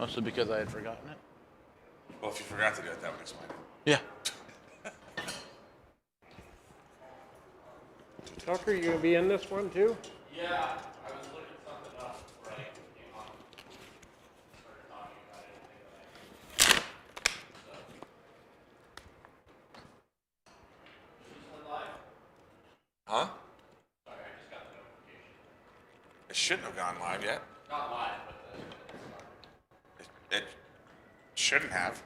Mostly because I had forgotten it. Well, if you forgot to do it, that would explain it. Yeah. Tucker, you gonna be in this one too? Yeah, I was looking something up right when you came on. Started talking about anything that Is this one live? Huh? Sorry, I just got the notification. It shouldn't have gone live yet. Not live, but It shouldn't have.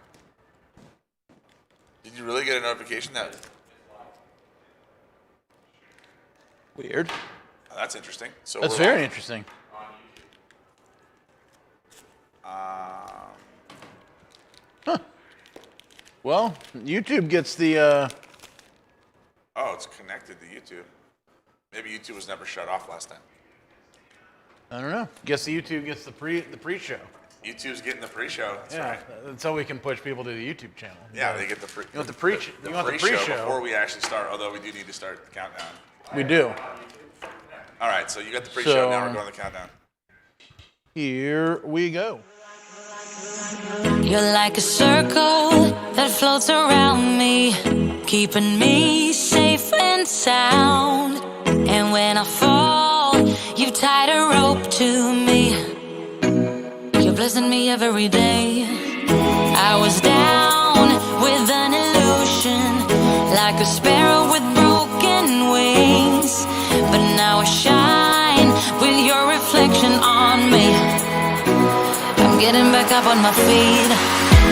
Did you really get a notification that? Weird. Oh, that's interesting. So That's we're very live. interesting. Huh. Well, YouTube gets the. Oh, it's connected to YouTube. Maybe YouTube was never shut off last time. I don't know. Guess the YouTube gets the pre-show. YouTube's getting the pre-show. That's right. That's how we can push people to the YouTube channel. Yeah, they get the You want the pre? the You want the pre-show pre-show before we actually start. Although we do need to start the countdown. We do. All right, so you got the pre-show. Now we're going to the countdown. Here we go. You're like a circle that floats around me, keeping me safe and sound. And when I fall, you've tied a rope to me. You're blessing me every day. I was down with an illusion, like a sparrow with broken wings. But now I shine with your reflection on me. I'm getting back up on my feet.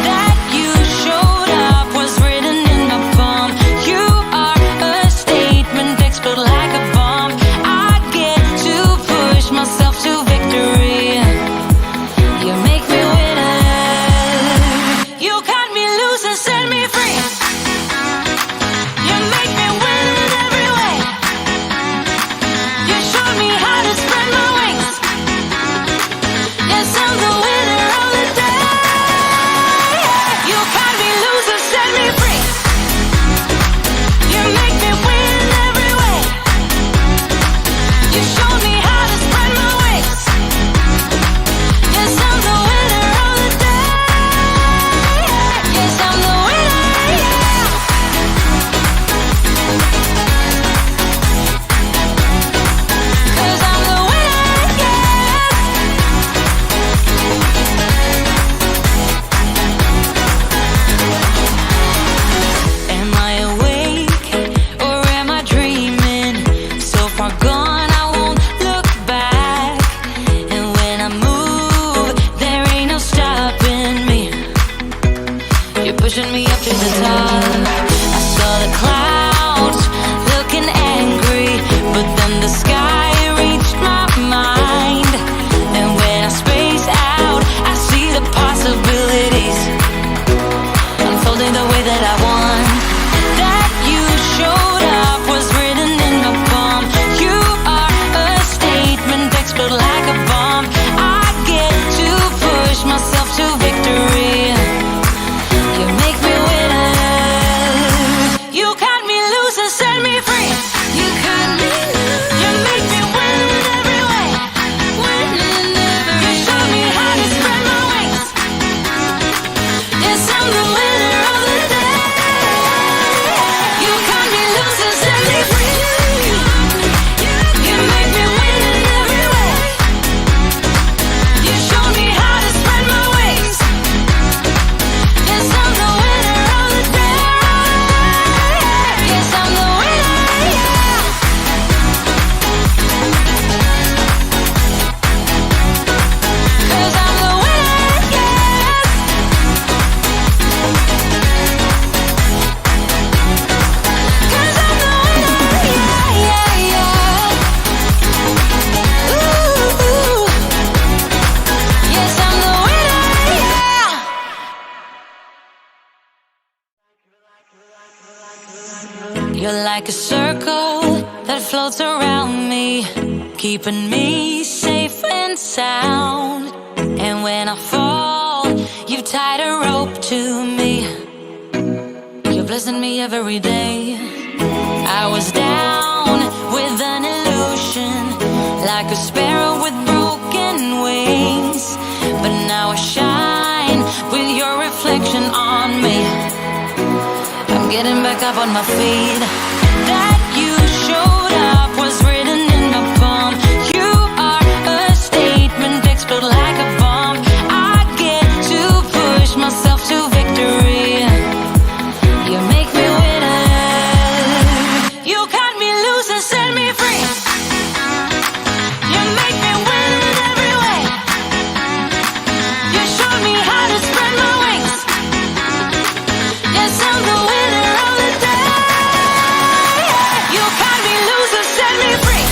That you showed up was written in my palm. You are a statement, explode like a bomb. I get to push myself to victory. You make me winner. You cut me loose and set me free. You make me win in every way. You showed me how to spread my wings. Yes, I'm the winner of the day. You cut me loose and set me free. You make me win in every way. You showed me how to spread my wings. Yes, I'm the winner of the day. Yes, I'm the winner, yeah. 'Cause I'm the winner, yes. Am I awake or am I dreaming? So far gone, I won't look back. And when I move, there ain't no stopping me. You're pushing me up to the top. I saw the clouds looking angry, but then the sky reached my mind. And when I space out, I see the possibilities unfolding the way that I want. That you showed up was written in my palm. You are a statement, explode like a bomb. I get to push myself to victory. You make me winner. You cut me loose and set me free. You cut me loose. You make me win in every way. Win in every way. You showed me how to spread my wings. Yes, I'm the winner of the day. You cut me loose and set me free. You make me win in every way. You showed me how to spread my wings. Yes, I'm the winner of the day. Yes, I'm the winner, yeah. 'Cause I'm the winner, yes. 'Cause I'm the winner, yeah, yeah, yeah. Ooh, yes, I'm the winner, yeah. You're like a circle that floats around me, keeping me safe and sound. And when I fall, you've tied a rope to me. You're blessing me every day. I was down with an illusion, like a sparrow with broken wings. But now I shine getting back up on my feet. That you showed up was written in my palm. You are a statement, explode like a bomb. I get to push myself to victory. You make me winner. You cut me loose and set me free. You make me win in every way. You showed me how to spread my wings. Yes, I'm the winner of the day. You cut me loose and set me free.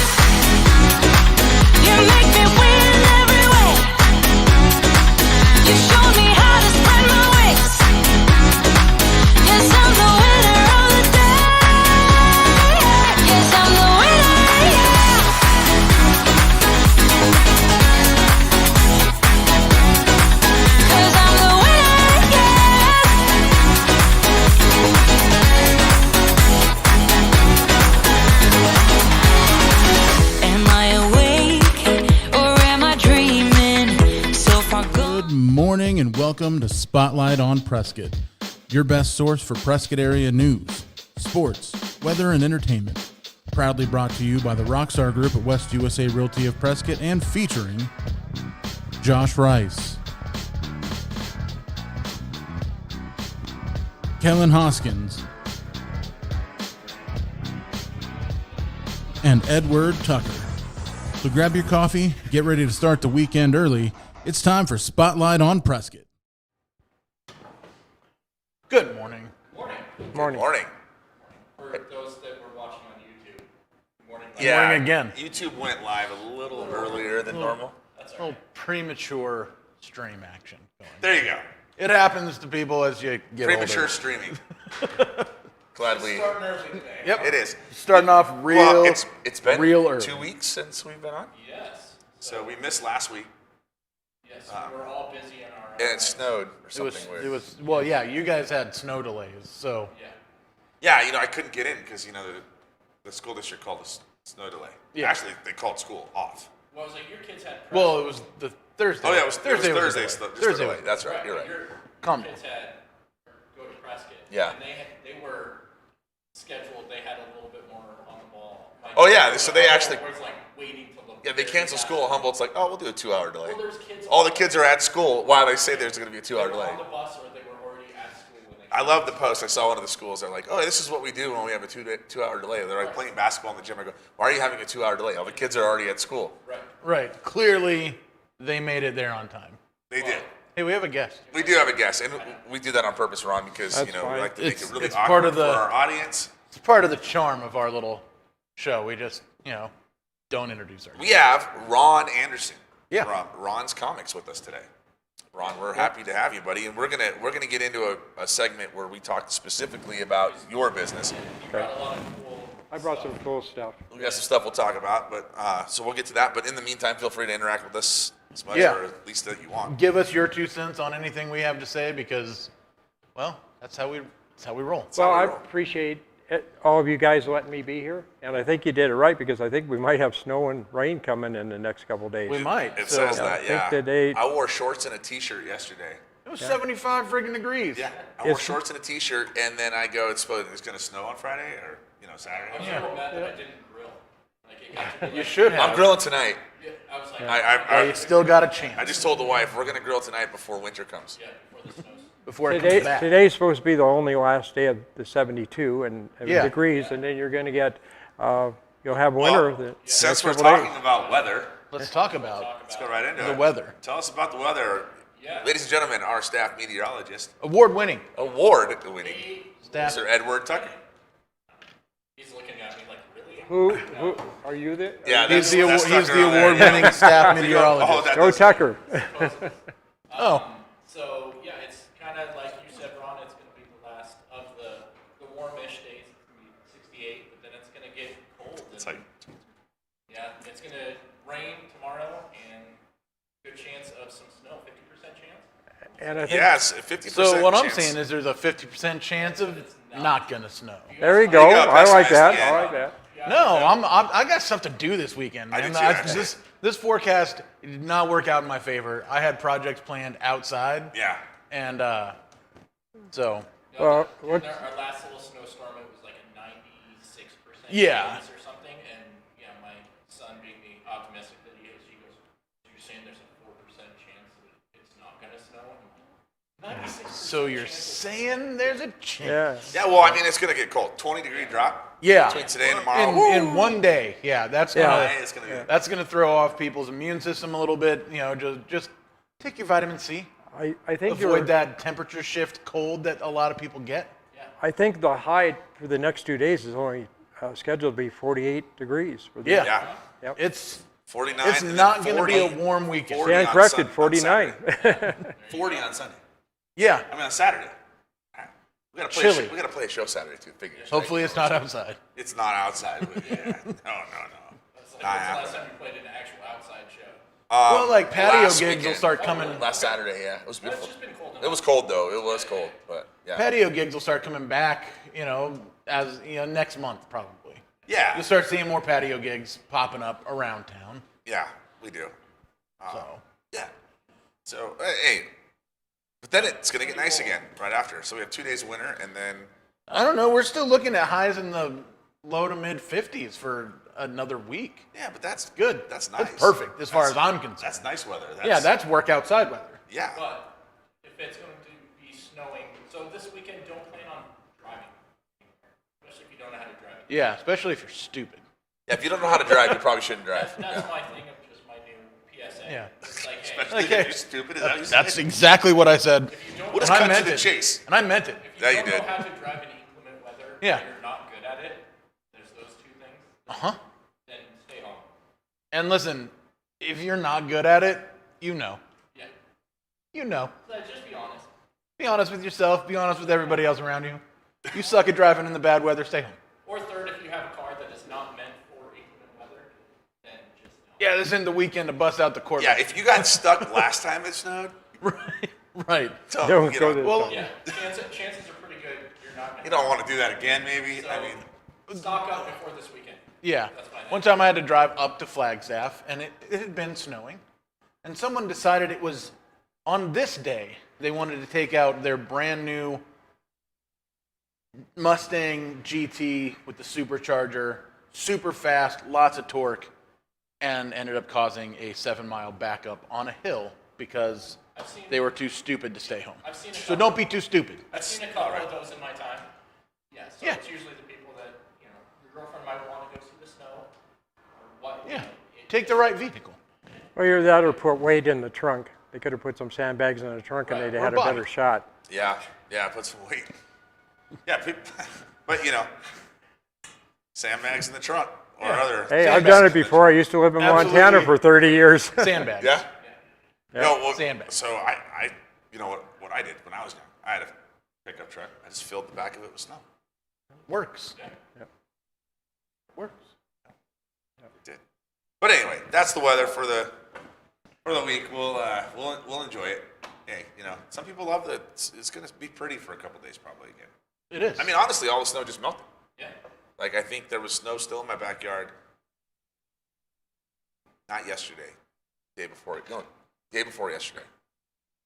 You make me win in every way. You showed me how to spread my wings. Yes, I'm the winner of the day. Yes, I'm the winner, yeah. 'Cause I'm the winner, yeah. Am I awake or am I dreaming? So far gone. Good morning and welcome to Spotlight on Prescott, your best source for Prescott area news, sports, weather, and entertainment. Proudly brought to you by the Rockstar Group at West USA Realty of Prescott and featuring Josh Rice, Kellen Hoskins, and Edward Tucker. So grab your coffee, get ready to start the weekend early. It's time for Spotlight on Prescott. Good morning. Morning. Morning. For those that were watching on YouTube, good morning. Yeah. Morning again. YouTube went live a little earlier than normal. That's A all right. little premature stream action going. There you go. It happens to people as you get Premature older. streaming. Glad we. Starting early today. Yep. It is. Starting off real. Well, it's been real early. 2 weeks since we've been on, Yes. so we missed last week, Yes, we're all busy in our. and it snowed or It something was. weird. It was. Well, yeah. You guys had snow delays, so Yeah. Yeah, I couldn't get in because the school district called us snow delay. Yeah. Actually, they called school off. Well, it was like your kids had. well, it was the Thursday. Oh yeah, it was Thursday. Thursday. Was a delay. Just Thursday. delay. That's right. You're right. Your Come. kids had go to Prescott. Yeah. And they were scheduled. They had a little bit more on the ball. Like, Oh, yeah, so they actually- was like waiting to look. Yeah, they canceled school. Humboldt's like, oh, we'll do a 2-hour delay. Well, there's kids. All the kids are at school while they say there's going to be a they 2-hour were delay. on the bus or they were already at school when they. I love the post. I saw one of the schools. They're like, oh, this is what we do when we have a 2-hour delay. They're like playing basketball in the gym. I go, why are you having a 2-hour delay? All the kids are already at school. Right. Right. Clearly, they made it there on time. They did. Hey, we have a guest. We do have a guest, and we do that on purpose, Ron, because That's we fine. like to make It's- it really it's awkward part of the- for our audience. It's part of the charm of our little show. We just, don't introduce ourselves. We have Ron Anderson Yeah. from Ron's Comics with us today. Ron, we're happy to have you, buddy, and we're gonna get into a segment where we talk specifically about your business. You brought a lot of cool. I brought some cool stuff. We got some stuff we'll talk about, but so we'll get to that. But in the meantime, feel free to interact with us as much Yeah. or at least that you want. Give us your 2 cents on anything we have to say because, well, that's how we roll. Well, how we I roll. appreciate all of you guys letting me be here, and I think you did it right because I think we might have snow and rain coming in the next couple of days. We might. It so says that, I think yeah. that they- I wore shorts and a t-shirt yesterday. It was 75 friggin' degrees. Yeah, I wore It's- shorts and a t-shirt, and then I go, it's going to snow on Friday or Saturday. I was a little mad that I didn't grill. Like it got to be You like, should have. I'm grilling tonight. Yeah, I was like, Well, you still got a chance I just told the wife we're gonna grill tonight before winter comes. yeah, before the snows. before it comes back. Today's supposed to be the only last day of the 72 and Yeah. degrees, and then you're going to get, you'll have winter. Well, the since next we're couple days. talking about weather, Let's talk about let's go right into the it. weather. Tell us about the weather, Yeah. ladies and gentlemen. Our staff meteorologist, Award-winning award-winning, staff. Mr. Edward Tucker. He's looking at me like, really? Who are you the? Yeah, He's that's, the, that's he's Tucker the over there. award-winning staff Oh, meteorologist. that Go does- Tucker. Oh, So yeah, it's kind of like you said, Ron. It's going to be the last of the warmish days. It's going to be 68, but then it's going to get cold. It's And, like, yeah, it's going to rain tomorrow and good chance of some snow. 50% chance. And I think, yes, 50%. so what I'm chance. saying is there's a 50% chance of not gonna snow. there you go. go, I like pessimist, that. yeah. I like that. No, I got stuff to do this weekend. I do man. too, actually. This forecast did not work out in my favor. I had projects planned outside, Yeah. and so Well, In what, our last little snowstorm, it was like a 96% Yeah. chance or something, and yeah, my son being the optimistic that he is, he goes, "You're saying there's a 4% chance that it's not gonna snow?" I'm like, 96%. So you're chance saying there's a chance? yeah. Yeah, well, I mean, it's going to get cold. 20-degree drop Yeah. between today and tomorrow. In one day. Yeah, that's gonna Hey, it's going to be. that's gonna throw off people's immune system a little bit. You know, just take your vitamin C. I think Avoid that temperature shift cold that a lot of people get. I think the high for the next 2 days is only scheduled to be 48 degrees. For the, Yeah. Yeah. Yep. It's 49. it's and then not going to be a 40, warm weekend. 40 Stand on corrected, on 49. Saturday. 40 on Sunday. Yeah. I mean, on Saturday. We gotta play. Chilly. We gotta play a show Saturday too. Figures. Hopefully it's not outside. It's not outside. But yeah. No. That's like, Not when's the happening. last time you played an actual outside show? Well, like patio last gigs will weekend. start coming. Last Saturday, yeah, it was It's beautiful. just been cold It was cold though. It was cold, but yeah. Patio gigs will start coming back. You know, as next month probably. Yeah. You'll start seeing more patio gigs popping up around town. Yeah, we do. So Yeah. So hey, but then it's gonna get nice again right after. So we have 2 days of winter, and then I don't know. We're still looking at highs in the low to mid 50s for another week. yeah, but that's Good. That's nice. That's perfect as far as I'm concerned. That's nice weather. Yeah, that's work outside weather. yeah. But if it's going to be snowing, so this weekend, don't plan on driving, especially if you don't know how to drive. Yeah, especially if you're stupid. Yeah, if you don't know how to drive, you probably shouldn't drive. That's my thing of just my new PSA. Yeah. It's like, hey, Especially Okay. if you're stupid. Is that what you That's said? exactly what I said. if you don't, We'll just And I cut to meant the it. chase. And I meant it. if you Yeah, you don't did. know how to drive in inclement weather, Yeah. and you're not good at it, there's those two things, Uh-huh. then stay home. And listen, if you're not good at it, you know. Yeah. You know. So just be honest. Be honest with yourself. Be honest with everybody else around you. You suck at driving in the bad weather, stay home. Or third, if you have a car that is not meant for inclement weather, then just don't. Yeah, this isn't the weekend to bust out the Corvette. Yeah, if you got stuck last time it snowed, Right. don't, Don't you go know, to the Well, Yeah, chances are pretty good you're not going you don't want to do that again, maybe. I mean, stock up before this weekend. Yeah. That's my thing. One time I had to drive up to Flagstaff, and it had been snowing. And someone decided it was on this day they wanted to take out their brand new Mustang GT with the supercharger, super fast, lots of torque, and ended up causing a 7-mile backup on a hill because I've seen they were too stupid to stay home. I've seen a So couple- don't be too stupid. I've seen a couple of those in my time. Yeah, so Yeah. it's usually the people that, you know, your girlfriend might want to go see the snow or what. Yeah. Take the right vehicle. Well, either that or put weight in the trunk. They could have put some sandbags in the trunk and Right. they'd Or had a body. better shot. yeah, put some weight. Yeah, but you know, sandbags in the trunk or other. Hey, I've Sandbags done in it the before. I used to live in Montana Absolutely. for 30 years. Sandbags. Yeah. No, well, Sandbags. So I, you know what I did when I was young? I had a pickup truck. I just filled the back of it with snow. Works. Yep. Works. It did. But anyway, that's the weather for the week. We'll enjoy it. Hey, you know, some people love that. It's going to be pretty for a couple days probably again. It is. I mean, honestly, all the snow just melted. Yeah. Like I think there was snow still in my backyard. Not yesterday, day before yesterday,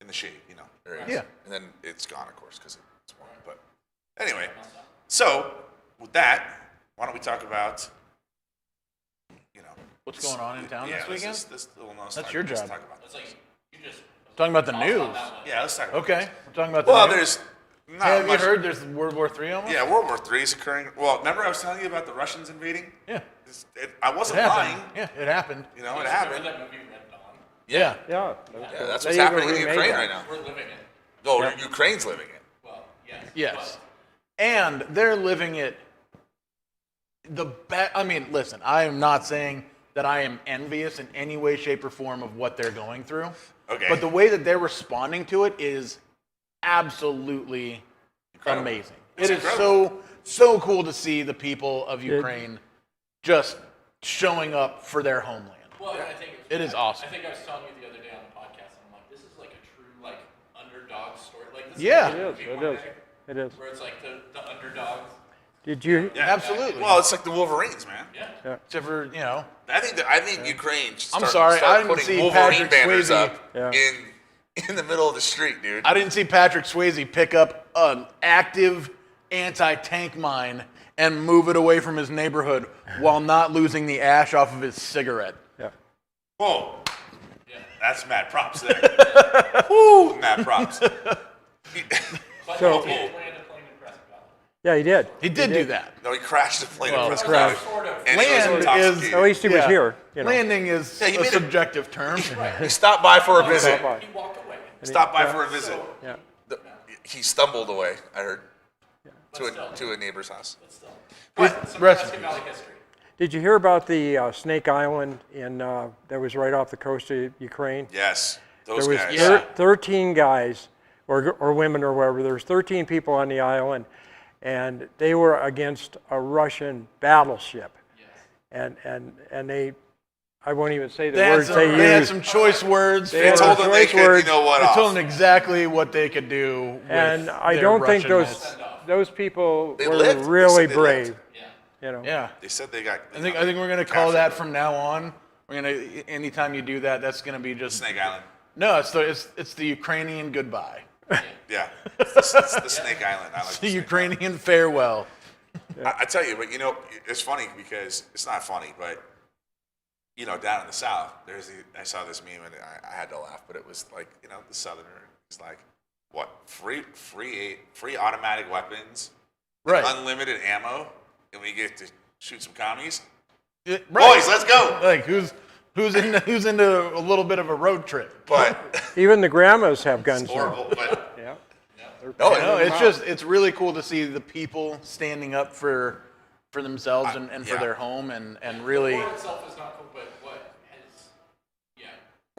in the shade, you know. Areas. Yeah. And then it's gone, of course, because it's warm. But anyway, so with that, why don't we talk about, you know, What's going on in town this weekend? This little That's your let's job. talk about It's like, you just. Talking about the toss on news. that one. Yeah, let's talk about Okay, this. we're talking about the Well, news. there's not Hey, have much. you heard there's World War III almost? Yeah, World War III is occurring. Well, remember I was telling you about the Russians invading? Yeah. I It wasn't happened. lying. Yeah, it happened. You know, it Remember happened. that movie Red Dawn? Yeah. Yeah. Yeah, that's They what's even happening in remade Ukraine that. right now. We're living it. No, Yeah. Ukraine's living it. Well, yes. Yes. And they're living it I mean, listen, I am not saying that I am envious in any way, shape, or form of what they're going through. Okay. But the way that they're responding to it is absolutely Incredible. amazing. It's It is incredible. so cool to see the people of Ukraine just showing up for their homeland. Well, and I think It is awesome. I think I was telling you the other day on the podcast, I'm like, this is like a true like underdog story. Like this Yeah. is It a is. movie It one is. day It is. where it's like the underdogs. Did you? Yeah. Absolutely. Well, it's like the Wolverines, man. Yeah. Except for, you know, I think Ukraine. Should I'm start, sorry, start I didn't putting see Wolverine Patrick banners Swayze. up Yeah. in in the middle of the street, dude. I didn't see Patrick Swayze pick up an active anti-tank mine and move it away from his neighborhood while not losing the ash off of his cigarette. Yeah. Whoa. Yeah, that's mad props there. Woo, mad props. But So- he did land a plane in Prescott. Yeah, he did. He did do that. No, he crashed the plane. Well, in Prescott. crashed. Sort of. And he was Land intoxicated. is- At least he was Yeah. here. You know. Landing is Yeah, he a made it- subjective term. He stopped by for a visit. Stop by. He walked away. Stopped by for a visit. Yeah. He stumbled away, I heard, But still. to a neighbor's house. But still. Good Some recipe. Prescott Valley history. Did you hear about the Snake Island in that was right off the coast of Ukraine? Yes, those There was guys. Yeah. 13 guys or women or whatever. There was 13 people on the island, and they were against a Russian battleship. Yes. And they, I won't even say the They had, words some, they they had used. some choice words. They were told them they choice could, you words. know what, They off. told them exactly what they could do. With And I their don't think Russianness. those people They were lived. They really said they brave. lived. Yeah. You know. Yeah. They said they got. I think we're gonna call that from now on. We're gonna anytime you do that, that's gonna be just Snake Island. No, it's the Ukrainian goodbye. Yeah, it's the Snake Island. I like The the Snake Ukrainian farewell. Island. I tell you, but you know, it's funny because it's not funny, but you know, down in the South, I saw this meme and I had to laugh, but it was like, you know, the Southerner is like, what, free automatic weapons, Right. unlimited ammo, and we get to shoot some commies. Right. Boys, let's go. Like who's into a little bit of a road trip? But Even the grandmas have guns it's now. horrible. But Yeah. no, No, it's really cool to see the people standing up for themselves and for yeah. their home and really The war itself is not cool, but what has, yeah.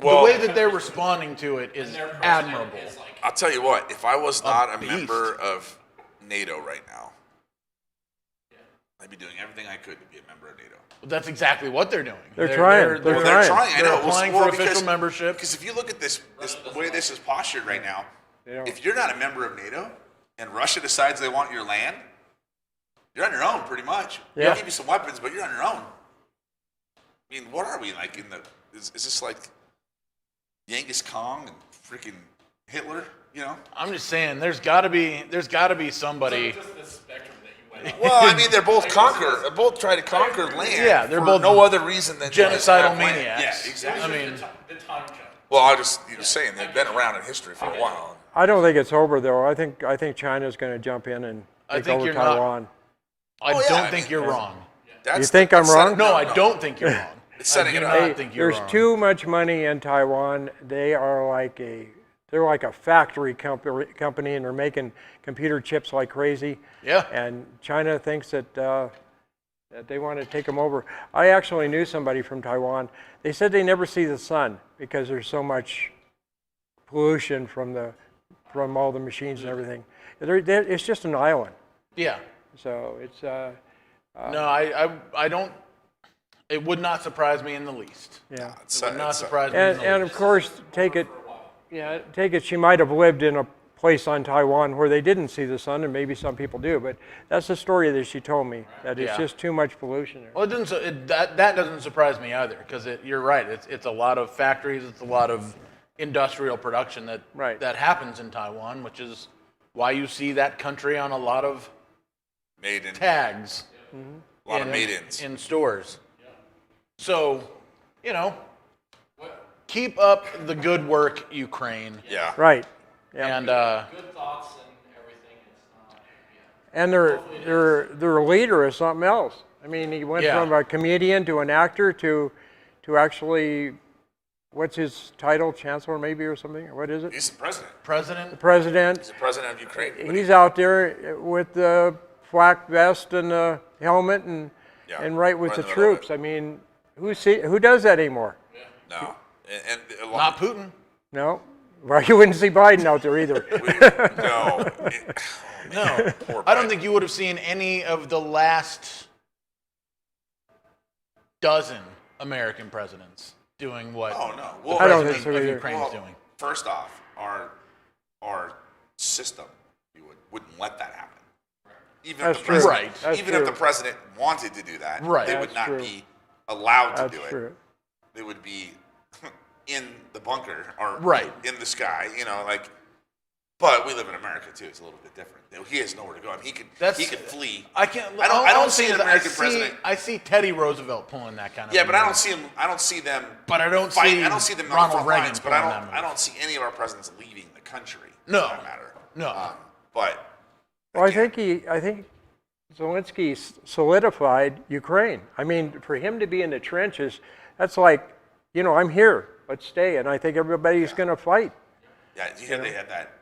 well, the way that they're responding to it is And their president admirable. is like, I'll tell you what, if I was not a beast. member of NATO right now, I'd be doing everything I could to be a member of NATO. That's exactly what they're doing. They're trying. Well, They're they're trying. trying. I They're know. applying Well, for because- official membership. Because if you look at this the way this is postured right now, don't. if you're not a member of NATO and Russia decides they want your land, you're on your own pretty much. Yeah. They'll give you some weapons, but you're on your own. I mean, what are we like in the? Is this like Genghis Khan and freaking Hitler? You know? I'm just saying, there's got to be somebody. just the spectrum that you went on. Well, I mean, they're both both try to conquer land. Yeah, they're for both no other reason than to just genocidal have land. maniacs. Yeah, exactly. I mean, the time jump. Well, I was just saying they've been around in history for a while. I don't think it's over though. I think China's going to jump in and I take think over you're not- Taiwan. I Oh, yeah, don't I think mean, you're wrong. That's You think I'm that's setting wrong? it No, up. I don't think you're wrong. It's setting I it do up. not Hey, think you're there's wrong. too much money in Taiwan. They're like a factory company, and they're making computer chips like crazy. Yeah. And China thinks that they want to take them over. I actually knew somebody from Taiwan. They said they never see the sun because there's so much pollution from all the machines and everything. It's just an island, Yeah. so it's. No, I don't. It would not surprise me in the least. Yeah. It's, It would not it's, surprise me in And, the and least. of course, take it, she might have lived in a place on Taiwan where they didn't see the sun, and maybe some people do, but that's the story that she told me, that it's Yeah. just too much pollution there. Well, it doesn't. That doesn't surprise me either, because you're right. It's a lot of factories. It's a lot of industrial production Right. that happens in Taiwan, which is why you see that country on a lot of made in tags a lot of made-ins. in stores. So, keep up the good work, Ukraine. Yeah. Right, yeah. And Good thoughts and everything. It's not, yeah. And their leader is something else. I mean, he went Yeah. from a comedian to an actor to actually, what's his title, chancellor maybe or something? What is it? He's the president. president. President. He's the president of Ukraine. But He's out there with the flak vest and the helmet and Yeah, right with right the in the middle of troops. I mean, who does that anymore? no, and a lot, Not Putin. No. Well, you wouldn't see Biden out there either. no. No, Poor I don't Biden. think you would have seen any of the last dozen American presidents doing what Oh no. the Well, I don't president think so of either. Ukraine well, is doing. first off, our system wouldn't let that happen. Even That's if the true. president, Right. That's even true. if the president wanted to do that, Right. they would That's not true. be allowed to That's do it. true. They would be in the bunker or Right. in the sky, like. But we live in America too. It's a little bit different. He has nowhere to go. I mean, he could flee. I can't. I don't see an American president. I see Teddy Roosevelt pulling that kind of. Yeah, but I move. don't see him. I don't see them. But I don't fight. see I don't see them on the Ronald front Reagan lines. But pulling that move. I don't see any of our presidents leaving the country. No. For that matter. No. But. Well, I think Zelensky solidified Ukraine. I mean, for him to be in the trenches, that's like, I'm here. Let's stay. And I think everybody's going to fight. Yeah, you hear they had that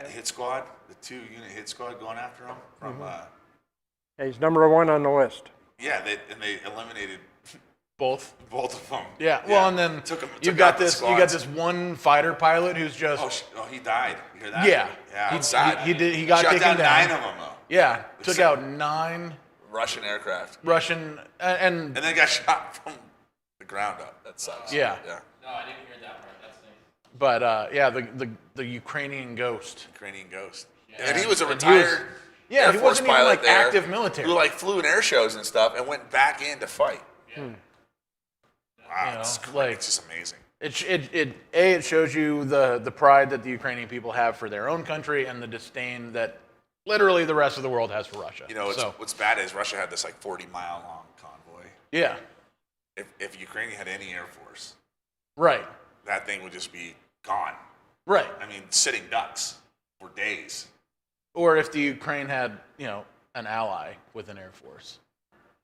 hit squad, the 2-unit hit squad going after him from. Yeah, he's number 1 on the list. Yeah, they eliminated Both. of them. Yeah. Well, and then you got this one fighter pilot who's just. Oh, he died. You hear that? Yeah. Yeah. It's sad. He got shot taken down down. 9 of them though. Yeah. Took out 9 Russian aircraft. Russian and then got shot from the ground up. That sucks. Yeah. Yeah. No, I didn't hear that part. That's nice. but yeah, the Ukrainian ghost. Ukrainian ghost. Yeah. And he was a And he was- retired Yeah, Air he Force wasn't even pilot like there active military. who flew in air shows and stuff and went back in to fight. Yeah. Wow, it's just amazing. It shows you the pride that the Ukrainian people have for their own country and the disdain that literally the rest of the world has for Russia. What's bad is Russia had this 40-mile long convoy. Yeah. If Ukraine had any air force, Right. that thing would just be gone. Right. I mean, sitting ducks for days. Or if the Ukraine had, an ally with an air force.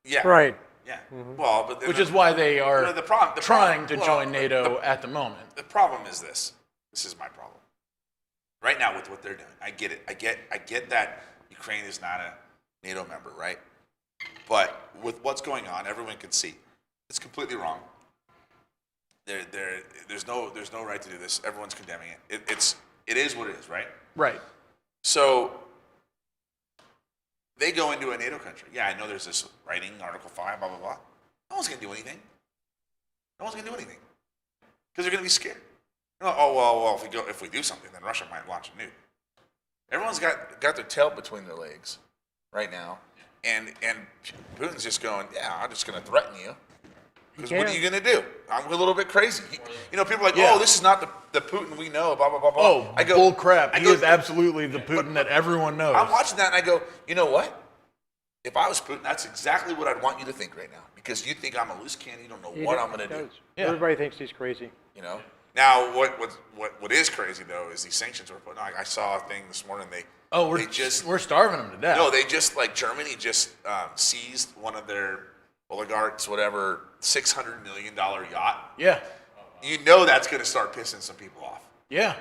Yeah. Right. Yeah. Well, but Which is why they are the trying to join NATO at the moment. The problem is this. This is my problem. Right now with what they're doing, I get it. I get that Ukraine is not a NATO member, right? But with what's going on, everyone can see it's completely wrong. There's no right to do this. Everyone's condemning it. It is what it is, right? Right. So they go into a NATO country. Yeah, I know there's this writing, Article 5, blah, blah, blah. No one's going to do anything. No one's going to do anything. Because they're going to be scared. Well, if we do something, then Russia might launch a nuke. Everyone's got their tail between their legs right now. And Putin's just going, yeah, I'm just going to threaten you. Because what are you going to do? I'm a little bit crazy. People are like, this is not the Putin we know, blah, blah, blah, blah. Oh, bull crap. He is absolutely the Putin that everyone knows. I'm watching that and I go, you know what? If I was Putin, that's exactly what I'd want you to think right now. Because you think I'm a loose cannon, you don't know what I'm going to do. Yeah. Everybody thinks he's crazy. Now, what is crazy, though, is these sanctions were put on. I saw a thing this morning. We're starving them to death. No, they just, Germany just seized one of their oligarchs, whatever, $600 million yacht. Yeah. That's going to start pissing some people off. Yeah.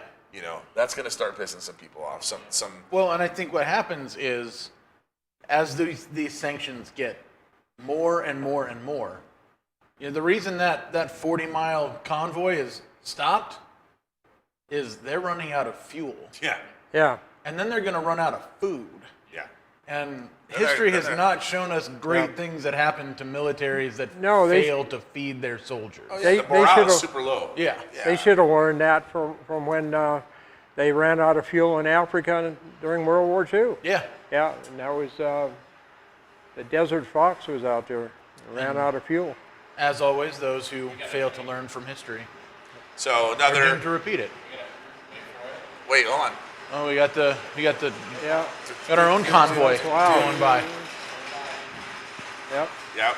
That's going to start pissing some people off. Some. Well, and I think what happens is, as these sanctions get more and more and more, the reason that 40-mile convoy is stopped is they're running out of fuel. Yeah. Yeah. And then they're going to run out of food. Yeah. And history has not shown us great things that happen to militaries that fail to feed their soldiers. Oh, yeah, the morale is super low. Yeah. They should have learned that from when they ran out of fuel in Africa during World War II. Yeah. Yeah, and that was the Desert Fox was out there, ran out of fuel. As always, those who fail to learn from history So are doomed to repeat it. Wait, hold on. Oh, we got Yeah. our own convoy Wow. going by. Yep. Yep.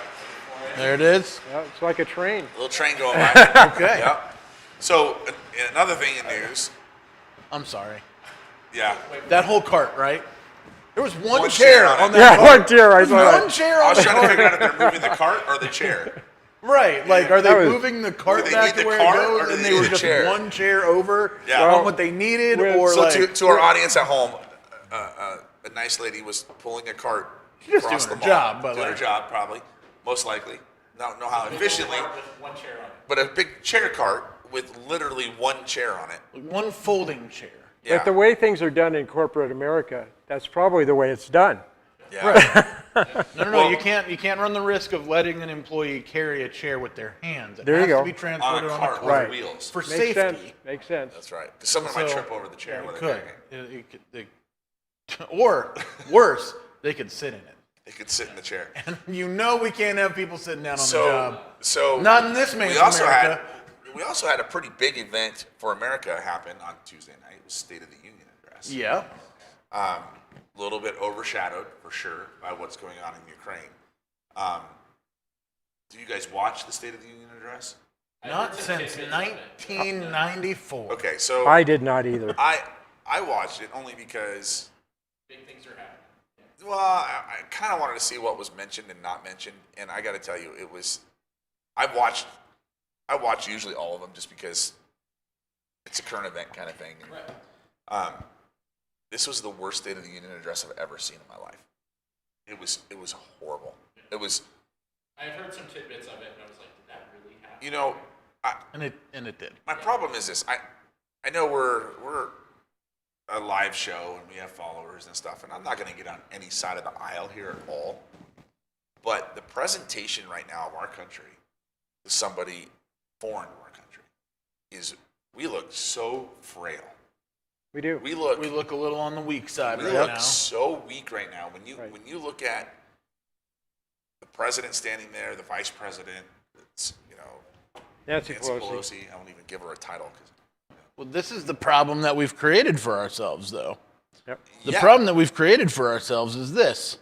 There it is. Yeah, it's like a train. Little train going by. Okay. Yep. So another thing in news. I'm sorry. Yeah. That whole cart, right? There was one chair chair on on it. that Yeah, cart. one chair. I saw One that. chair I on was the trying to cart. figure out if they're moving the cart or the chair. Right, like are they That was- moving the cart Do they back need to the where cart, it or goes, do and they they need were the just chair? one chair over Yeah. on Well, what they needed, well, or So like to our audience at home, a nice lady was pulling a cart Just across doing the her mall. job, but doing her like- job probably, most likely. Don't know how efficiently, With one chair on it. but a big chair cart with literally one chair on it. one folding chair. Yeah. But the way things are done in corporate America, that's probably the way it's done. Yeah. No, Well- you can't run the risk of letting an employee carry a chair with their hands. It There you has go. to be On transported a on cart a with cart Right. wheels. for Makes safety. sense. Makes sense. That's right. Because someone might So- trip over the chair. when It they're could. carrying it. Or worse, they could sit in it. They could sit in the chair. And we can't have people sitting down on the job. So Not in this man's we also America. We also had a pretty big event for America happen on Tuesday night. It was State of the Union address. Yeah. A little bit overshadowed, for sure, by what's going on in Ukraine. Do you guys watch the State of the Union address? Not since 1994. Okay, so I did not either. I watched it only because, Big things are happening. well, I kind of wanted to see what was mentioned and not mentioned, and I got to tell you, it was. I watch usually all of them just because it's a current event kind of thing. Right. This was the worst State of the Union address I've ever seen in my life. It was horrible. It was, I've heard some tidbits of it, and I was like, did that really happen? you know, And it did. my problem is this. I know we're a live show and we have followers and stuff, and I'm not going to get on any side of the aisle here at all. But the presentation right now of our country to somebody foreign to our country is we look so frail. We do. We look a little on the weak side we right look now. so weak right now. When Right. you look at the president standing there, the vice president, it's, Nancy Nancy Pelosi. Pelosi. I won't even give her a title because Well, this is the problem that we've created for ourselves, though. Yep. The Yeah. problem that we've created for ourselves is this.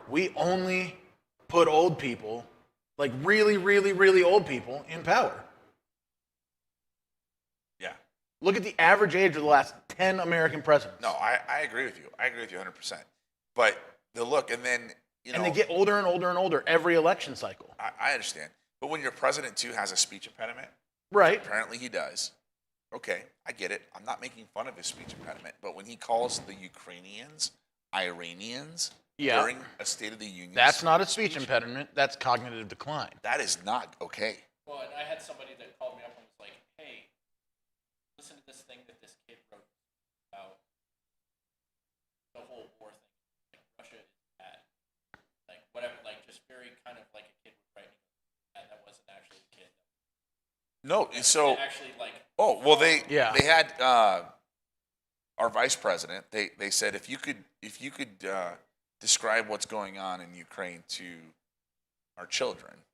We only put old people, like really, really, really old people, in power. yeah. Look at the average age of the last 10 American presidents. No, I agree with you. I agree with you 100%. But the look, and then, And they get older and older and older every election cycle. I understand. But when your president, too, has a speech impediment, Right. apparently he does. Okay, I get it. I'm not making fun of his speech impediment. But when he calls the Ukrainians Iranians Yeah. during a State of the Union That's not a speech impediment. That's cognitive decline. that is not okay. Well, and I had somebody that called me up and was like, hey, listen to this thing that this kid wrote about the whole war thing. Like, Russia is bad. Like, whatever, like, just very kind of like a kid was writing. And that wasn't actually a kid. No, so Actually, like, oh well, they Yeah. had our vice president. They said if you could describe what's going on in Ukraine to our children,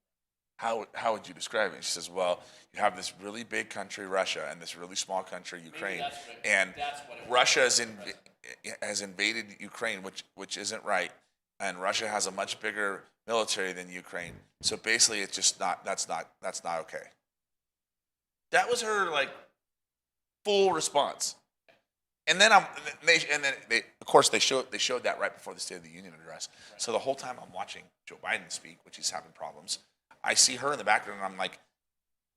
how would you describe it? And she says, well, you have this really big country, Russia, and this really small country, Ukraine, that's what it- and that's what it was. Russia has invaded Ukraine, which isn't right, and Russia has a much bigger military than Ukraine. So basically, it's just that's not okay. That was her like full response. And then they of course they showed that right before the State of the Union address. So the whole time I'm watching Joe Biden speak, which he's having problems, I see her in the background and I'm like,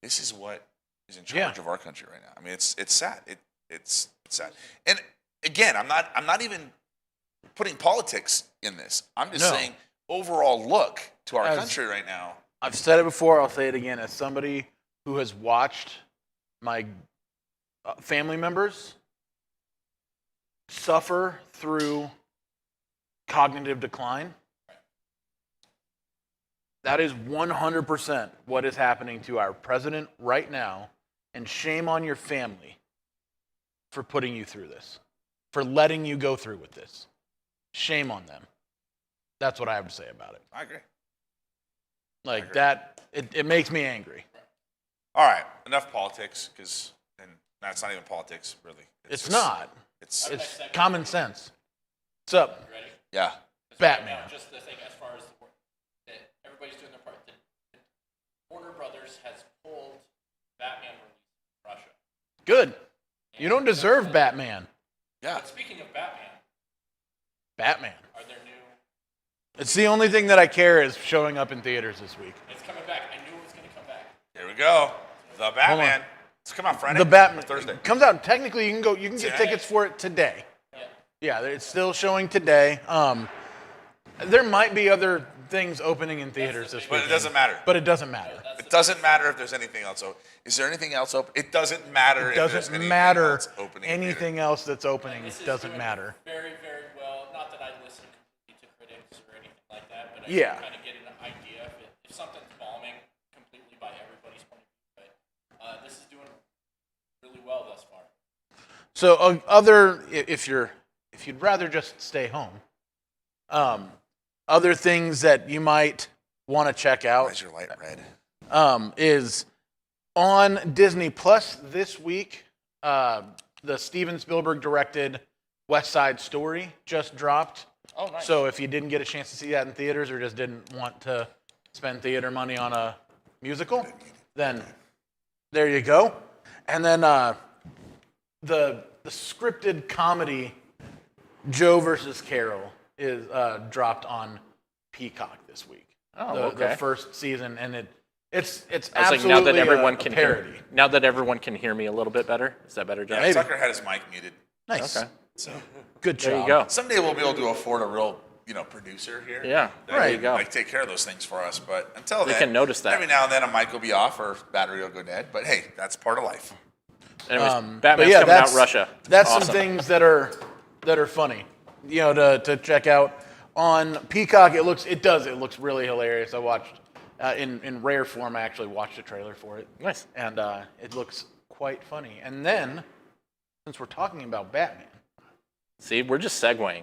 this is what is in charge of our country right now. I mean, it's sad. It's sad. And again, I'm not even putting politics in this. I'm just saying overall look to our country right now. I've said it before. I'll say it again. As somebody who has watched my family members suffer through cognitive decline, that is 100% what is happening to our president right now. And shame on your family for putting you through this, for letting you go through with this. Shame on them. That's what I have to say about it. I agree. Like that, it makes me angry. All right, enough politics because that's not even politics really. It's just- not. It's It's common sense. What's up? Ready? yeah. Batman. Now, just the thing as far as that everybody's doing their part. The Warner Brothers has pulled Batman release from Russia. Good. You don't deserve Batman. Yeah. But speaking of Batman, Batman. are there new? It's the only thing that I care is showing up in theaters this week. It's coming back. I knew it was going to come back. Here we go. The Batman. It's come out Friday. The Batman or Thursday. comes out. Technically, you can get Today? tickets for it today. Yeah. Yeah, it's still showing today. There might be other things opening in theaters this week. But it doesn't matter. But it doesn't matter. It doesn't matter if there's anything else open. Is there anything else open? It doesn't matter. It if there's doesn't anything matter. else opening in Anything theater. else that's opening This is doesn't doing matter. Very, very well. Not that I listen completely to critics or anything like that, but I Yeah. can kind of get an idea if something's bombing completely by everybody's point of view. But this is doing really well thus far. So if you'd rather just stay home, other things that you might want to check Why out is your light red? is On Disney Plus this week, the Steven Spielberg directed West Side Story just dropped. Oh, nice. So if you didn't get a chance to see that in theaters or just didn't want to spend theater money on a musical, then there you go. And then the scripted comedy Joe versus Carol is dropped on Peacock this week. Oh, The okay. first season, and it's I was absolutely like, now that everyone a can parody. now that everyone can hear me a little bit better. Is that better, Josh? Yeah, Tucker had his mic muted. Nice. Okay. So Good job. There you go. someday we'll be able to afford a real, producer here. Yeah, that there you can, go. Like take care of those things for us. But until They then, can notice that. every now and then a mic will be off or battery will go dead. But hey, that's part of life. Anyways, But Batman's yeah, coming out Russia. That's Awesome. some things that are funny, to check out on Peacock. It looks really hilarious. I watched in rare form. I actually watched a trailer for it. Nice. And it looks quite funny. And then, since we're talking about Batman, See, we're just segueing.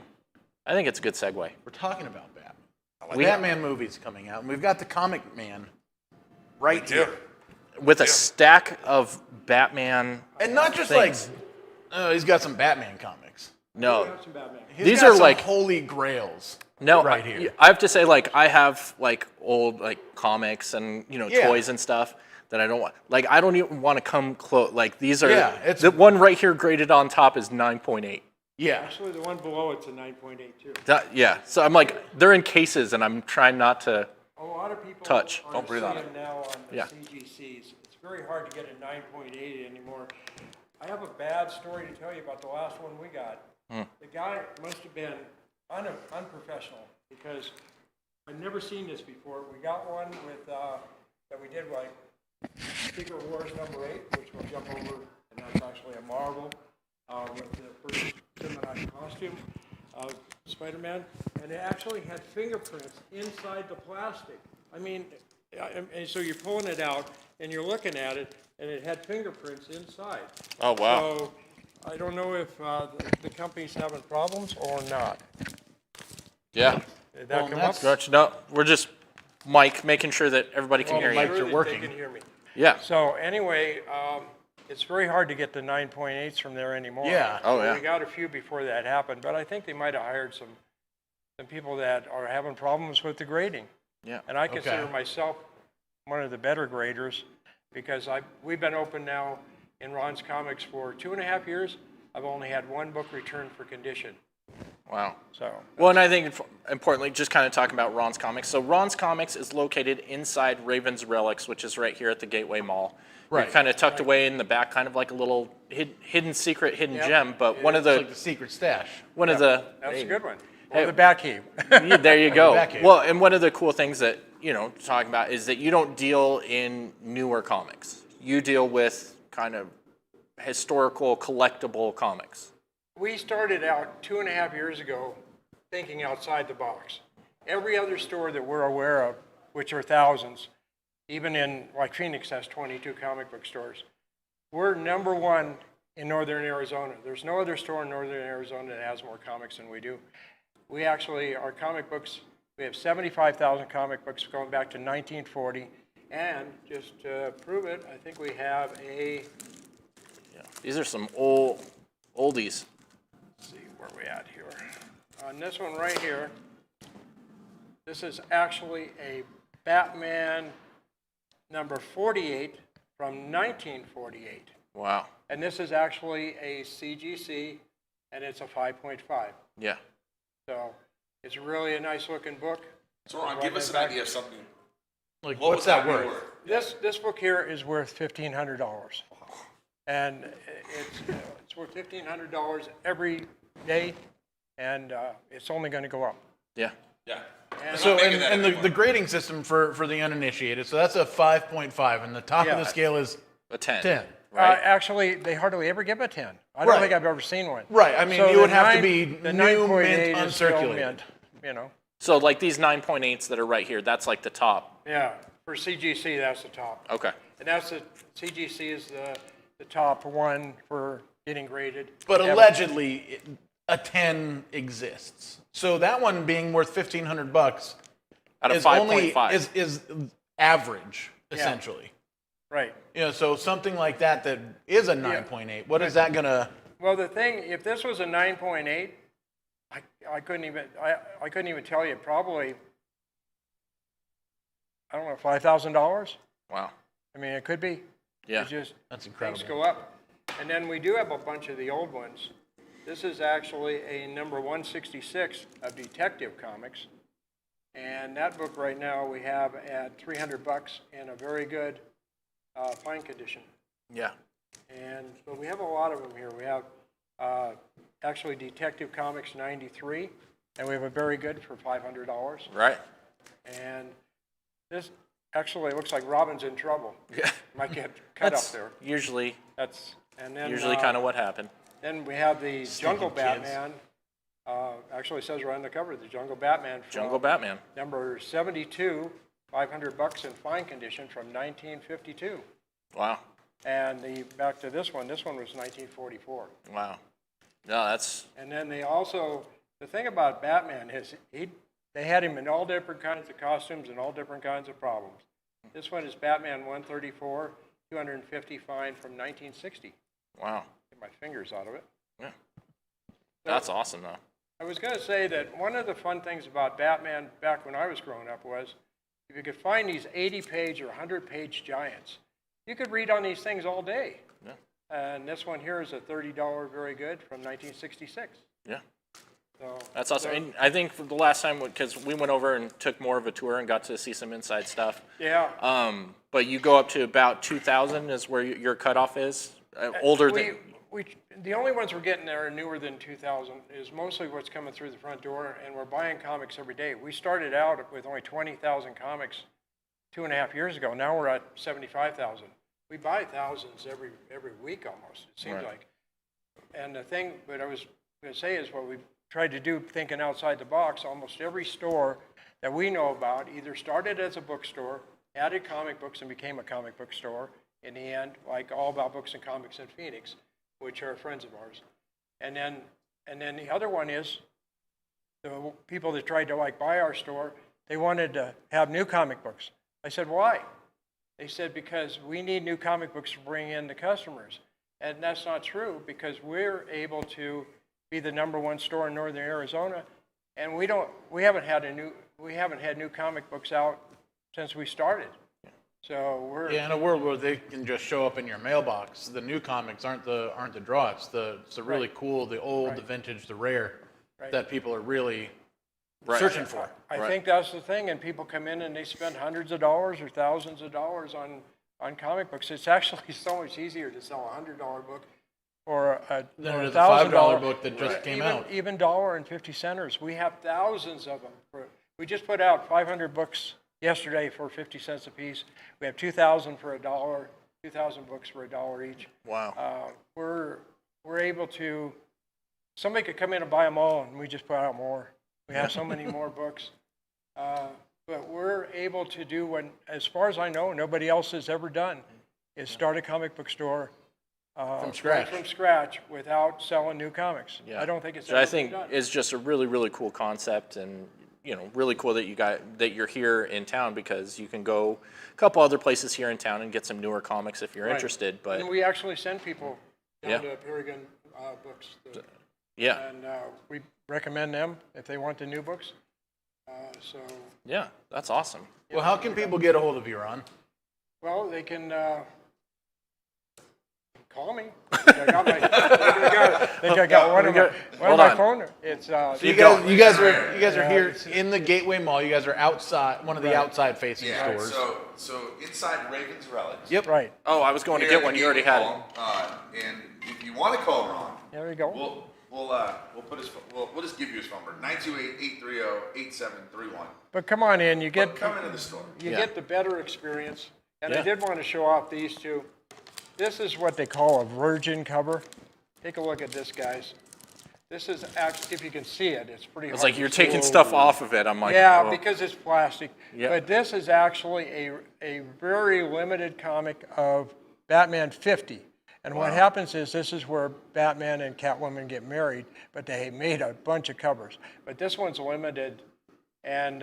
I think it's a good segue. we're talking about Batman. like The that. Batman movie's coming out, and we've got the Comic Man right do. here. With a stack of Batman And not just things. he's got some Batman comics. No. He's These got are some like- holy grails. No, right here. I have to say, like, I have like old like comics and Yeah. toys and stuff that I don't want. Like, I don't even want to come close. Like, these are Yeah, it's- the one right here graded on top is 9.8. Yeah. Actually, the one below it's a 9.8 too. Yeah, so I'm like, they're in cases, and I'm trying not to. A lot of people Touch. are Don't breathe on seeing it. now on the Yeah. CGCs. It's very hard to get a 9.8 anymore. I have a bad story to tell you about the last one we got. The guy must have been unprofessional because I've never seen this before. We got one with that we did like Secret Wars #8, which we'll jump over, and that's actually a Marvel with the first feminine costume of Spider-Man, and it actually had fingerprints inside the plastic. I mean, and so you're pulling it out and you're looking at it, and it had fingerprints inside. Oh wow! So I don't know if the company's having problems or not. Yeah, Did that Well, come that's- up? Gotcha. No, we're just Mike making sure that everybody can hear Mike, you. you're They working. can hear me. Yeah. So anyway, it's very hard to get the 9.8s from there anymore. Yeah. Oh, yeah. We got a few before that happened, but I think they might have hired some people that are having problems with the grading. Yeah. And I consider Okay. myself one of the better graders because we've been open now in Ron's Comics for 2.5 years. I've only had one book returned for condition. Wow. So Well, and I think importantly, just kind of talking about Ron's Comics. So Ron's Comics is located inside Raven's Relics, which is right here at the Gateway Mall. Right. You're kind of tucked away in the back, kind of like a little hidden secret, hidden Yep. gem. But one of It's the like the secret stash. one of the that's a good one. Hey. Or the back key. Yeah, there you go. Back here. Well, and one of the cool things that, talking about is that you don't deal in newer comics. You deal with kind of historical, collectible comics. We started out 2.5 years ago thinking outside the box. Every other store that we're aware of, which are thousands, even in, like Phoenix has 22 comic book stores, we're number one in Northern Arizona. There's no other store in Northern Arizona that has more comics than we do. We actually, our comic books, we have 75,000 comic books going back to 1940. And just to prove it, I think we have a, Yeah. These are some oldies. let's see where we at here. On this one right here, this is actually a Batman number 48 from 1948. Wow. And this is actually a CGC, and it's a 5.5. Yeah. So it's really a nice looking book. So Ron, give us an idea of something. Like, What what's would that be worth? This book here is worth $1,500. And it's worth $1,500 every day, and it's only going to go up. Yeah. Yeah. And So, not making that and anymore. the grading system for the uninitiated, so that's a 5.5, and the top of Yeah. the scale is A 10. 10. Right. actually, they hardly ever give a 10. I don't Right. think I've ever seen one. Right, I mean, So you the would have to 9 be the new, 9.8 mint, is still uncirculated. mint, you know. So like these 9.8s that are right here, that's like the top. Yeah, for CGC, that's the top. Okay. And that's the CGC is the top one for getting graded. But Ever. allegedly, a 10 exists. So that one being worth $1,500 Out of is only 5.5. is average, essentially. Right. You know, so something like that is a 9.8. What is that gonna? Well, the thing, if this was a 9.8, I couldn't even tell you. Probably, I don't know, $5,000. Wow. I mean, it could be. Yeah. It's just That's incredible. things go up. And then we do have a bunch of the old ones. This is actually a number 166 of Detective Comics. And that book right now we have at $300 in a very good fine condition. Yeah. But we have a lot of them here. We have actually Detective Comics 93, and we have a very good for $500. Right. And this actually looks like Robin's in trouble. Yeah. Might get cut That's up there. usually And then kind of what happened. Then we have the Jungle kids. Batman. Actually, it says right on the cover, the Jungle Batman. From Jungle Batman. Number 72, $500 in fine condition from 1952. Wow. And back to this one was 1944. Wow. No, that's And then the thing about Batman is they had him in all different kinds of costumes and all different kinds of problems. This one is Batman 134, 250 fine from 1960. wow. Get my fingers out of it. Yeah. That's awesome though. I was going to say that one of the fun things about Batman back when I was growing up was if you could find these 80-page or 100-page giants, you could read on these things all day. Yeah. And this one here is a $30 very good from 1966. Yeah. So That's awesome. And I think for the last time, because we went over and took more of a tour and got to see some inside stuff. Yeah. But you go up to about 2,000 is where your cutoff is. Older than. The only ones we're getting there are newer than 2000 is mostly what's coming through the front door, and we're buying comics every day. We started out with only 20,000 comics 2.5 years ago. Now we're at 75,000. We buy thousands every week almost, it seems Right. like. And the thing that I was going to say is what we tried to do, thinking outside the box, almost every store that we know about either started as a bookstore, added comic books, and became a comic book store in the end, like All About Books and Comics in Phoenix, which are friends of ours. And then the other one is the people that tried to buy our store, they wanted to have new comic books. I said, why? They said, because we need new comic books to bring in the customers. And that's not true, because we're able to be the #1 store in northern Arizona, and we haven't had new comic books out since we started. So we're Yeah, in a world where they can just show up in your mailbox, the new comics aren't the draw. It's the really cool, the old, the vintage, the rare that people are really searching for. I think that's the thing, and people come in and they spend hundreds of dollars or thousands of dollars on comic books. It's actually so much easier to sell a $100 book or Than it is a $1,000 $5 book that just came out. Even $1.50. We have thousands of them. We just put out 500 books yesterday for 50 cents a piece. We have 2,000 for $1, 2,000 books for $1 each. Wow. We're able to. Somebody could come in and buy them all, and we just put out more. We have so many more books, but we're able to do what, as far as I know, nobody else has ever done, is start a comic book store From scratch. right from scratch without selling new comics. Yeah. I don't think it's So ever I think been done. it's just a really, really cool concept, and really cool that you're here in town, because you can go a couple other places here in town and get some newer comics if you're Right. interested. But And we actually send people down Yeah. to Paragon Books. yeah, And we recommend them if they want the new books. So, yeah, that's awesome. Well, how can people get a hold of you, Ron? well, they can call me. I got one of my phone. It's So you guys are here in the Gateway Mall. You guys are outside, one of the outside facing stores. So inside Raven's Relics. Yep. right. Oh, I was going to get one. You already had it. And if you want to call Ron, There we go. we'll just give you his phone number 928-830-8731. But come on in. You But get come into the store. you Yeah. get the better experience. And I Yeah. did want to show off these two. This is what they call a virgin cover. Take a look at this, guys. This is actually, if you can see it, it's pretty hard. It's like to you're see. taking stuff off of it. I'm like, Yeah, oh. because it's plastic. Yeah. But this is actually a very limited comic of Batman 50. And what happens is this is where Batman and Catwoman get married, but they made a bunch of covers. But this one's limited, and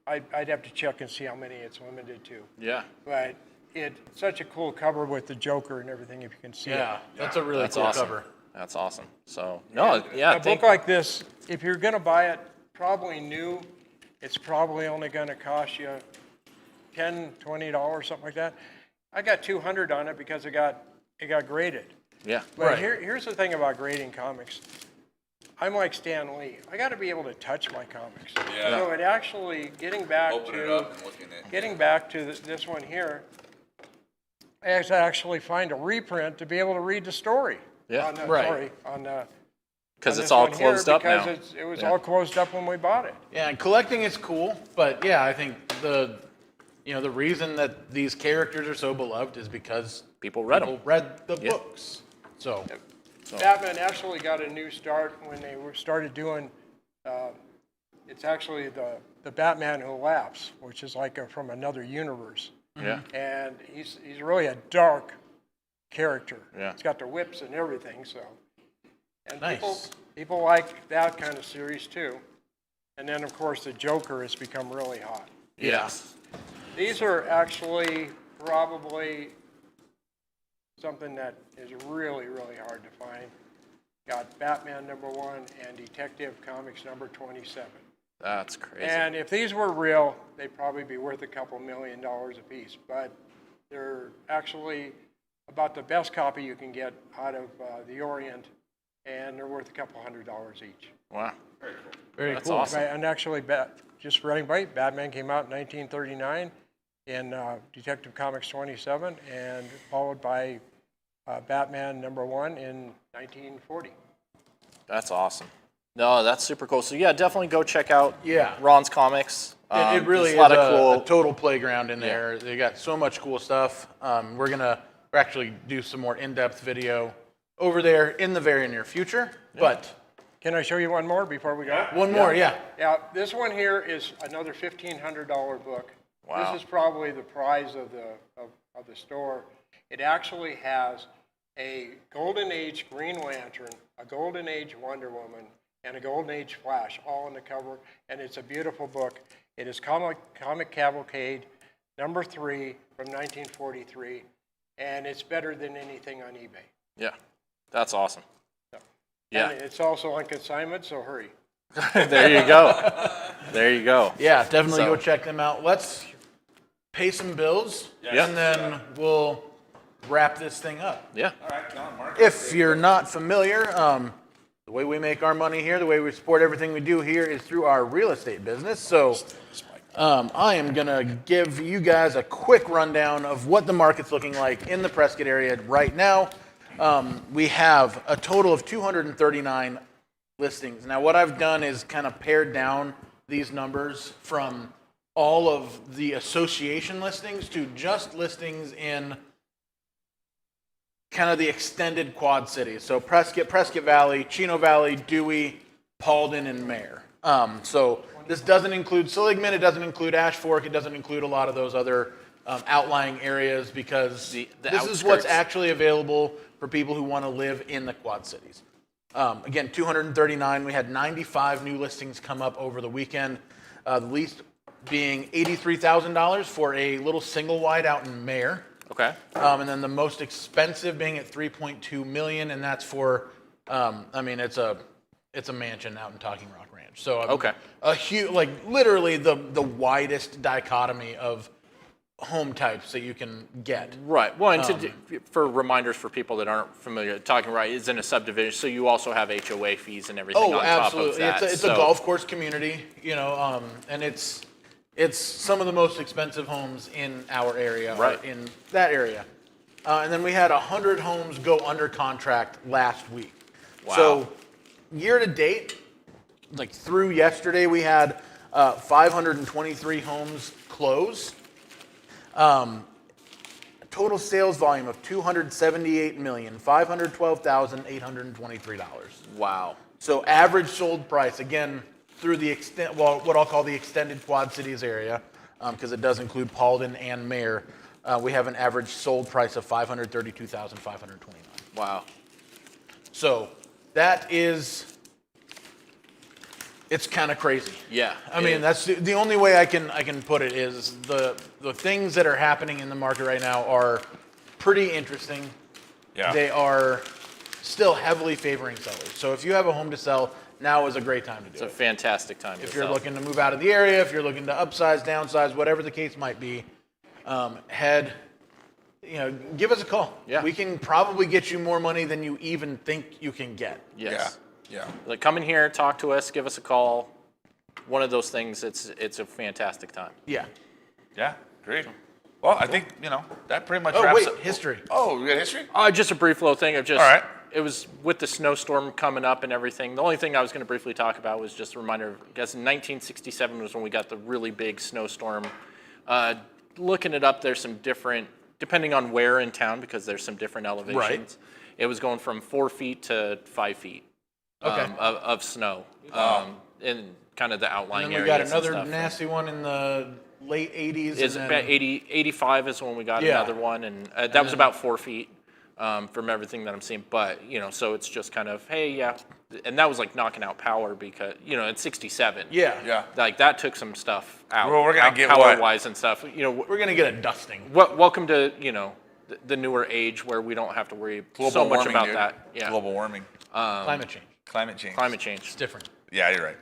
I'd have to check and see how many it's limited to. Yeah. But it's such a cool cover with the Joker and everything, if you can see Yeah, it. that's a really That's cool awesome. cover. That's awesome. So no, yeah, A book like this, if you're going to buy it, probably new, it's probably only going to cost you $10, $20, something like that. I got 200 on it because it got graded. yeah, But Right. here's the thing about grading comics. I'm like Stan Lee. I got to be able to touch my comics. Yeah. So it actually getting back Open it to up and looking at. getting back to this one here, I had to actually find a reprint to be able to read the story. Yeah. On the, Right. Sorry, on because on it's this all one here closed up now. because it was all closed up when we bought it. Yeah, and collecting is cool, but yeah, I think the reason that these characters are so beloved is because People read 'em. read the Yeah. books. So Batman actually got a new start when they started doing. It's actually the Batman Who Laughs, which is like from another universe, Yeah, and he's really a dark character. Yeah. It's got the whips and everything. So, and Nice. people like that kind of series too. And then of course the Joker has become really hot. yes, These are actually probably something that is really, really hard to find. Got Batman #1 and Detective Comics #27. that's crazy. And if these were real, they'd probably be worth a couple $1 million a piece. But they're actually about the best copy you can get out of the Orient, and they're worth a couple $100 each. Wow, very that's cool. awesome. And actually, just running by, Batman came out in 1939 in Detective Comics 27, and followed by Batman #1 in 1940. That's awesome. No, that's super cool. So yeah, definitely go check out Yeah. Ron's comics. It really there's is a lot of cool. a total playground in there. They got so much cool stuff. We're actually do some more in-depth video over there in the very near future. But Can I show you one more before we go? one more, yeah. Yeah, this one here is another $1,500 book. Wow. This is probably the prize of the store. It actually has a Golden Age Green Lantern, a Golden Age Wonder Woman, and a Golden Age Flash all on the cover, and it's a beautiful book. It is Comic Cavalcade #3 from 1943, and it's better than anything on eBay. Yeah, that's awesome. So, Yeah. And it's also on consignment, so hurry. There you go. There you go. Yeah, definitely So- go check them out. Let's pay some bills, Yeah. and then we'll wrap this thing up. Yeah. All right, Kellen, Mark. If you're not familiar, the way we make our money here, the way we support everything we do here is through our real estate business. So I am going to give you guys a quick rundown of what the market's looking like in the Prescott area right now. We have a total of 239 listings. Now, what I've done is kind of pared down these numbers from all of the association listings to just listings in kind of the extended Quad Cities. So Prescott Valley, Chino Valley, Dewey, Paulden, and Mare. So this doesn't include Seligman, it doesn't include Ash Fork, it doesn't include a lot of those other outlying areas because The this is what's outskirts. actually available for people who want to live in the Quad Cities. Again, 239. We had 95 new listings come up over the weekend. The least being $83,000 for a little single wide out in Mare. Okay. And then the most expensive being at $3.2 million, and that's for, it's a mansion out in Talking Rock Ranch. So Okay. a huge, like literally the widest dichotomy of home types that you can get. Right. Well, and for reminders for people that aren't familiar, Talking Right is in a subdivision, so you also have HOA fees and everything Oh, on top of absolutely! that. It's a golf course community, and it's some of the most expensive homes in our area, or Right. in that area. And then we had 100 homes go under contract last week. Wow. So year to date, like through yesterday, we had 523 homes close. Total sales volume of $278,512,823. Wow. So average sold price, again, through the what I'll call the extended Quad Cities area, because it does include Paulden and Mare, we have an average sold price of $532,529. Wow. So that is it's kind of crazy. Yeah. I mean, that's the only way I can put it is the things that are happening in the market right now are pretty interesting. Yeah. They are still heavily favoring sellers. So if you have a home to sell, now is a great time to do It's a it. fantastic time If to you're sell. looking to move out of the area, if you're looking to upsize, downsize, whatever the case might be, give us a call. Yeah. We can probably get you more money than you even think you can get. Yes. Yeah. Like, come in here, talk to us, give us a call. One of those things, it's a fantastic time. Yeah. Yeah. Great. Well, I think, that pretty much Oh, wraps wait, up. history. Oh, we got history? Just a brief little thing of just, All right. It was with the snowstorm coming up and everything. The only thing I was going to briefly talk about was just a reminder, I guess 1967 was when we got the really big snowstorm. Looking it up, there's some different, depending on where in town, because there's some different elevations. Right. It was going from 4 feet to 5 feet Okay. of snow in kind of the outlying And then areas. we got and another stuff. nasty one in the late 80s. Is and about then, 85 is when we got Yeah. another one, and that was about 4 feet from everything that I'm seeing. But so it's just kind of, hey, yeah, and that was like knocking out power because it's 67. yeah. Yeah. Like that took some stuff out. Well, we're gonna get power what? wise and stuff. We're going to get a dusting. Welcome to the newer age where we don't have to worry Global so much warming, about dude. that. Yeah, Global warming. Climate change. Climate change. climate change It's different. Yeah, you're right.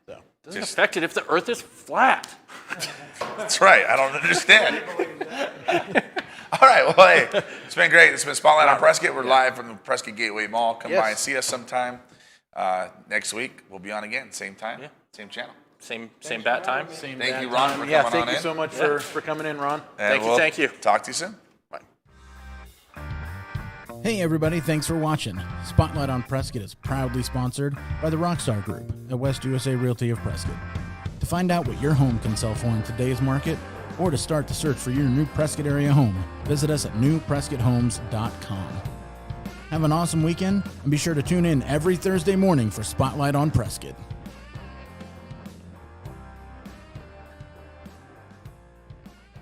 So. doesn't affect it if the Earth is flat. That's right. I don't understand. All right. Well, hey, it's been great. It's been Spotlight on Prescott. We're live from the Prescott Gateway Mall. Come by and see us sometime. Next week, we'll be on again. Same time, same channel. Same bat time. Same Thank bad you, Ron, time. for Yeah, coming thank on you in. so much for coming in, Ron. And Thank you. Talk to you soon. Hey everybody, thanks for watching. Spotlight on Prescott is proudly sponsored by the Rockstar Group at West USA Realty of Prescott. To find out what your home can sell for in today's market, or to start the search for your new Prescott area home, visit us at newprescotthomes.com. Have an awesome weekend, and be sure to tune in every Thursday morning for Spotlight on Prescott.